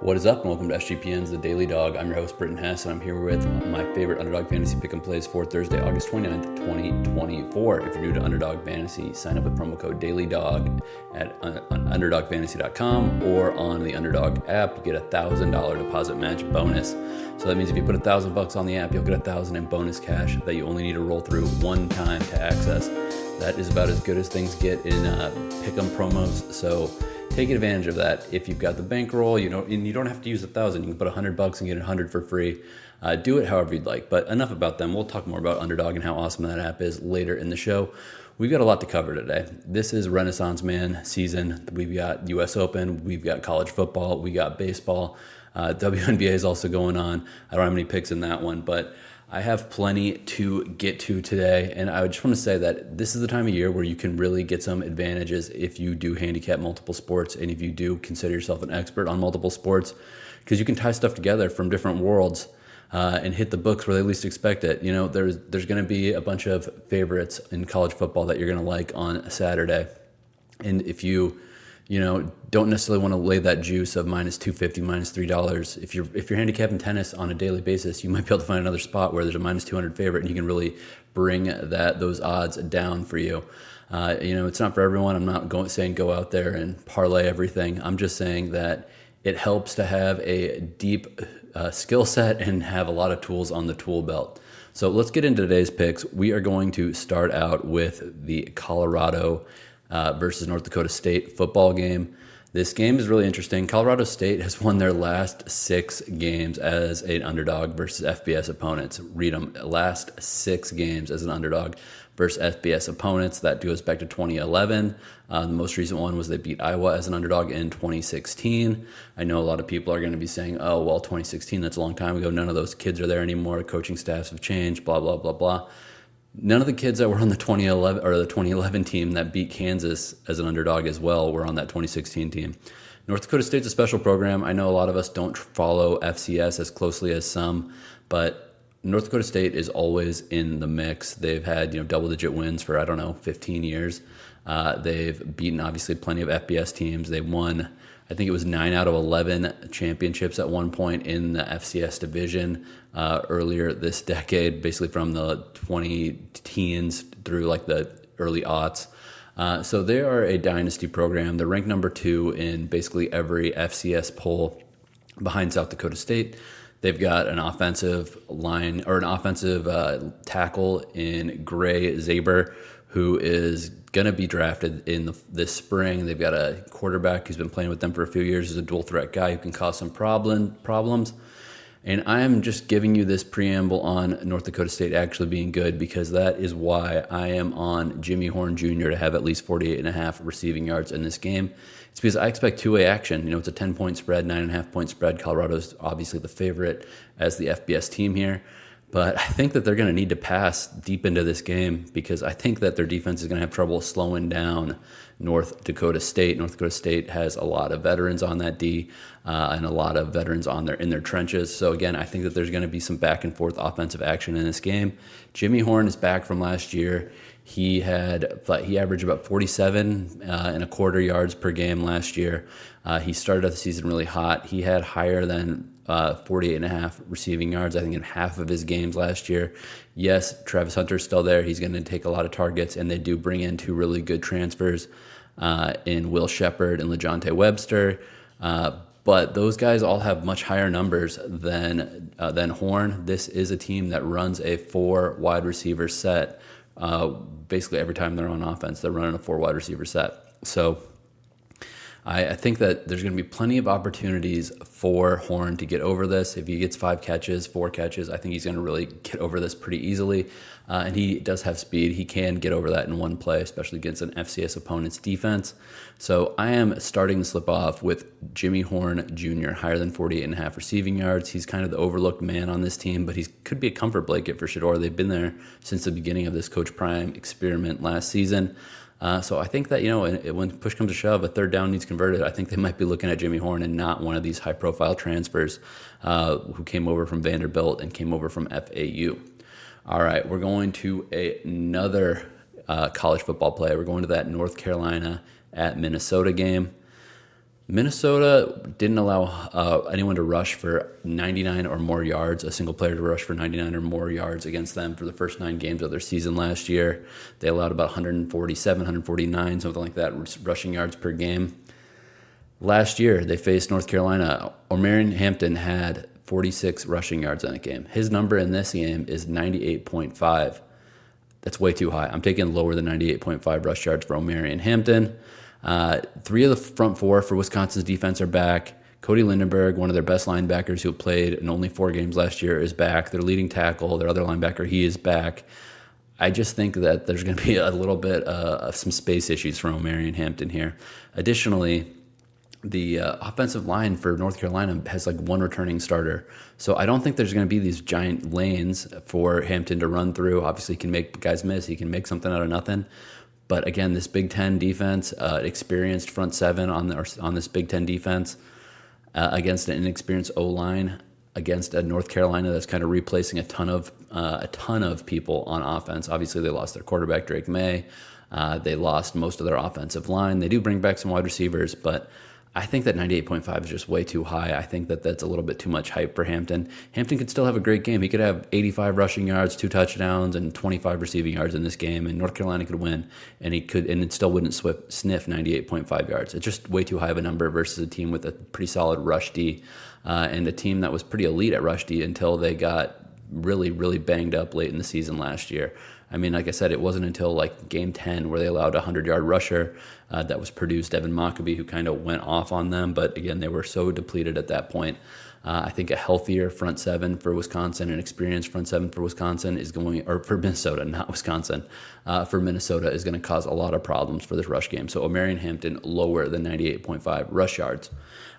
What is up, and welcome to SGPN's The Daily Dog. I'm your host, Britton Hess, and I'm here with my favorite Underdog Fantasy Pick and Plays for Thursday, August 29th, 2024. If you're new to Underdog Fantasy, sign up with promo code DailyDog at UnderdogFantasy.com or on the Underdog app. You get a $1,000 deposit match bonus. So that means if you put $1,000 on the app, you'll get $1,000 in bonus cash that you only need to roll through one time to access. That is about as good as things get in pick-em promos, so take advantage of that. If you've got the bankroll, you don't have to use $1,000. You can put $100 and get $100 for free. Do it however you'd like. But enough about them. We'll talk more about Underdog and how awesome that app is later in the show. We've got a lot to cover today. This is Renaissance Man season. We've got U.S. Open. We've got college football. We got baseball. WNBA is also going on. I don't have any picks in that one, but I have plenty to get to today, and I just want to say that this is the time of year where you can really get some advantages if you do handicap multiple sports and if you do consider yourself an expert on multiple sports, because you can tie stuff together from different worlds and hit the books where they least expect it. You know, there's going to be a bunch of favorites in college football that you're going to like on a Saturday, and if you don't necessarily want to lay that juice of minus $250, minus $3. If you're handicapping tennis on a daily basis, you might be able to find another spot where there's a minus 200 favorite, and you can really bring those odds down for you. It's not for everyone. I'm not saying go out there and parlay everything. I'm just saying that it helps to have a deep skill set and have a lot of tools on the tool belt. So let's get into today's picks. We are going to start out with the Colorado versus North Dakota State football game. This game is really interesting. Colorado State has won their last 6 games as an underdog versus FBS opponents. Read them. Last 6 games as an underdog versus FBS opponents. That goes back to 2011. The most recent one was they beat Iowa as an underdog in 2016. I know a lot of people are going to be saying, oh, well, 2016, that's a long time ago. None of those kids are there anymore. Coaching staffs have changed, blah, blah, blah, blah. None of the kids that were on the 2011 team that beat Kansas as an underdog as well were on that 2016 team. North Dakota State's a special program. I know a lot of us don't follow FCS as closely as some, but North Dakota State is always in the mix. They've had double-digit wins for 15 years. They've beaten obviously plenty of FBS teams. They won, I think it was 9 out of 11 championships at one point in the FCS division earlier this decade, basically from the 20-teens through like the early aughts. So they are a dynasty program. They're ranked number 2 in basically every FCS poll behind South Dakota State. They've got an offensive line or an offensive tackle in Gray Zaber, who is going to be drafted in this spring. They've got a quarterback who's been playing with them for a few years. He's a dual threat guy who can cause some problems. And I am just giving you this preamble on North Dakota State actually being good, because that is why I am on Jimmy Horn Jr. to have at least 48.5 receiving yards in this game. It's because I expect two-way action. It's a 10-point spread, 9.5-point spread. Colorado's obviously the favorite as the FBS team here. But I think that they're going to need to pass deep into this game, because I think that their defense is going to have trouble slowing down North Dakota State. North Dakota State has a lot of veterans on that D and a lot of veterans in their trenches. So again, I think that there's going to be some back and forth offensive action in this game. Jimmy Horn is back from last year. He averaged about 47 and a quarter yards per game last year. He started the season really hot. He had higher than 48.5 receiving yards, I think, in half of his games last year. Yes, Travis Hunter's still there. He's going to take a lot of targets, and they do bring in 2 really good transfers in Will Shepard and LeJontay Webster. But those guys all have much higher numbers than Horn. This is a team that runs a 4 wide receiver set. Basically every time they're on offense, they're running a 4 wide receiver set. So I think that there's going to be plenty of opportunities for Horn to get over this. If he gets 4 catches, I think he's going to really get over this pretty easily. And he does have speed. He can get over that in one play, especially against an FCS opponent's defense. So I am starting to slip off with Jimmy Horn Jr., higher than 48.5 receiving yards. He's kind of the overlooked man on this team, but he could be a comfort blanket for Shedeur. They've been there since the beginning of this Coach Prime experiment last season. So I think that, when push comes to shove, a third down needs converted. I think they might be looking at Jimmy Horn and not one of these high-profile transfers who came over from Vanderbilt and came over from FAU. All right, we're going to another college football play. We're going to that North Carolina at Minnesota game. Minnesota didn't allow anyone to rush for 99 or more yards, a single player to rush for 99 or more yards against them for the first 9 games of their season last year. They allowed about 147, 149, something like that, rushing yards per game. Last year, they faced North Carolina. Omarion Hampton had 46 rushing yards in that game. His number in this game is 98.5. That's way too high. I'm taking lower than 98.5 rush yards for Omarion Hampton. 3 of the front 4 for Wisconsin's defense are back. Cody Lindenberg, one of their best linebackers who played in only 4 games last year, is back. Their leading tackle, their other linebacker, he is back. I just think that there's going to be a little bit of some space issues for Omarion Hampton here. Additionally, the offensive line for North Carolina has like 1 returning starter. So I don't think there's going to be these giant lanes for Hampton to run through. Obviously, he can make guys miss. He can make something out of nothing. But again, this Big Ten defense, experienced front 7 on this Big Ten defense against an inexperienced O-line, against a North Carolina that's kind of replacing a ton of people on offense. Obviously, they lost their quarterback, Drake May. They lost most of their offensive line. They do bring back some wide receivers, but I think that 98.5 is just way too high. I think that that's a little bit too much hype for Hampton. Hampton could still have a great game. He could have 85 rushing yards, 2 touchdowns, and 25 receiving yards in this game, and North Carolina could win, and it still wouldn't sniff 98.5 yards. It's just way too high of a number versus a team with a pretty solid rush D, and a team that was pretty elite at rush D until they got really, really banged up late in the season last year. I mean, like I said, it wasn't until like game 10 where they allowed a 100-yard rusher that was produced, Evan Mockabee, who kind of went off on them. But again, they were so depleted at that point. I think a healthier front 7 for Wisconsin, an experienced front 7 for Wisconsin or for Minnesota, not Wisconsin, for Minnesota is going to cause a lot of problems for this rush game. So Omarion Hampton lower than 98.5 rush yards.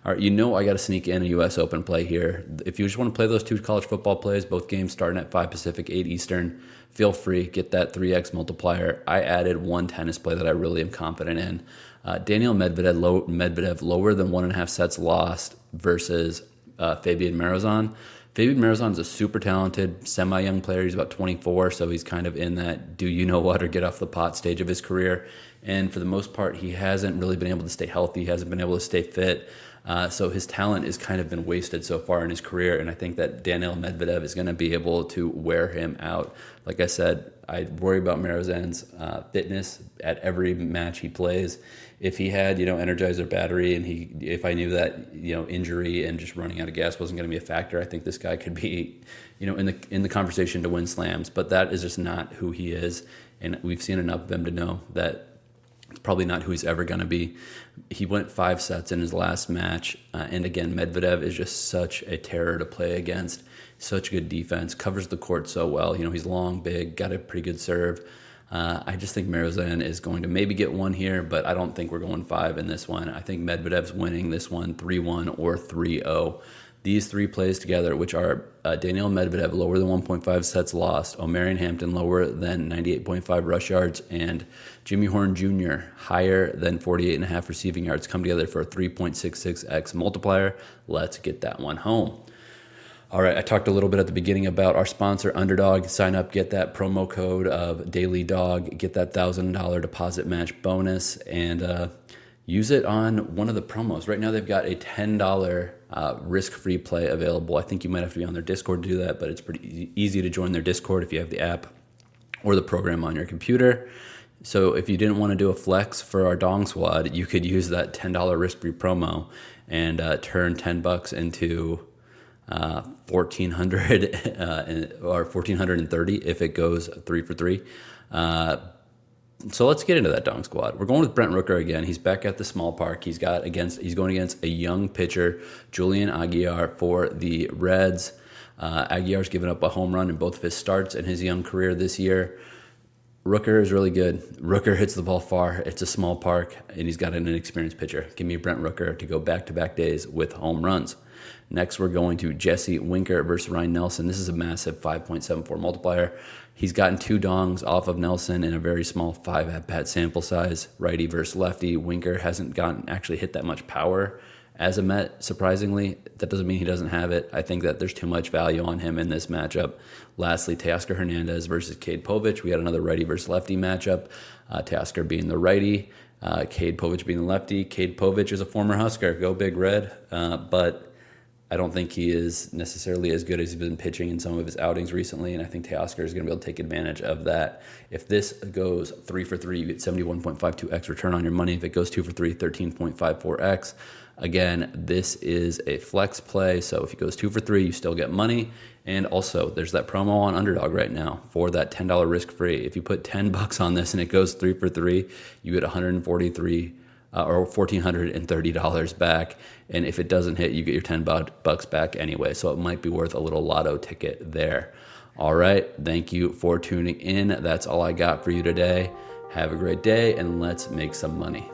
All right, I got to sneak in a U.S. Open play here. If you just want to play those 2 college football plays, both games starting at 5 Pacific, 8 Eastern, feel free, get that 3x multiplier. I added one tennis play that I really am confident in. Danill Medvedev lower than 1.5 sets lost versus Fabian Marozsan. Fabian Marozsan is a super talented, semi-young player. He's about 24, so he's kind of in that do-you-know-what or get-off-the-pot stage of his career. And for the most part, he hasn't really been able to stay healthy. He hasn't been able to stay fit. So his talent has kind of been wasted so far in his career, and I think that Danill Medvedev is going to be able to wear him out. Like I said, I worry about Marozsan's fitness at every match he plays. If he had, Energizer battery, and if I knew that, injury and just running out of gas wasn't going to be a factor, I think this guy could be, in the conversation to win slams. But that is just not who he is, and we've seen enough of him to know that it's probably not who he's ever going to be. He went 5 sets in his last match, and again, Medvedev is just such a terror to play against. Such good defense, covers the court so well. He's long, big, got a pretty good serve. I just think Marozsan is going to maybe get 1 here, but I don't think we're going 5 in this one. I think Medvedev's winning this one 3-1 or 3-0. These 3 plays together, which are Danill Medvedev lower than 1.5 sets lost, Omarion Hampton lower than 98.5 rush yards, and Jimmy Horn Jr. higher than 48.5 receiving yards, come together for a 3.66x multiplier. Let's get that one home. All right, I talked a little bit at the beginning about our sponsor, Underdog. Sign up, get that promo code of Daily Dog, get that $1,000 deposit match bonus, and use it on one of the promos. Right now, they've got a $10 risk-free play available. I think you might have to be on their Discord to do that, but it's pretty easy to join their Discord if you have the app or the program on your computer. So if you didn't want to do a flex for our Dong Squad, you could use that $10 risk-free promo and turn $10 into 1,400 or 1,430 if it goes 3 for 3. So let's get into that Dong Squad. We're going with Brent Rooker again. He's back at the small park. He's going against a young pitcher, Julian Aguiar, for the Reds. Aguiar's given up a home run in both of his starts in his young career this year. Rooker is really good. Rooker hits the ball far. It's a small park, and he's got an inexperienced pitcher. Give me Brent Rooker to go back-to-back days with home runs. Next, we're going to Jesse Winker versus Ryan Nelson. This is a massive 5.74 multiplier. He's gotten 2 dongs off of Nelson in a very small 5 at-bat sample size. Righty versus lefty. Winker hasn't actually hit that much power as a Met, surprisingly. That doesn't mean he doesn't have it. I think that there's too much value on him in this matchup. Lastly, Teoscar Hernandez versus Cade Povich. We got another righty versus lefty matchup. Teoscar being the righty. Cade Povich being the lefty. Cade Povich is a former Husker. Go Big Red. But I don't think he is necessarily as good as he's been pitching in some of his outings recently, and I think Teoscar is going to be able to take advantage of that. If this goes 3 for 3, you get 71.52x return on your money. If it goes 2 for 3, 13.54x. Again, this is a flex play, so if it goes 2 for 3, you still get money. And also, there's that promo on Underdog right now for that $10 risk-free. If you put $10 on this and it goes 3 for 3, you get $143 back, and if it doesn't hit, you get your $10 back anyway, so it might be worth a little lotto ticket there. All right, thank you for tuning in. That's all I got for you today. Have a great day, and let's make some money.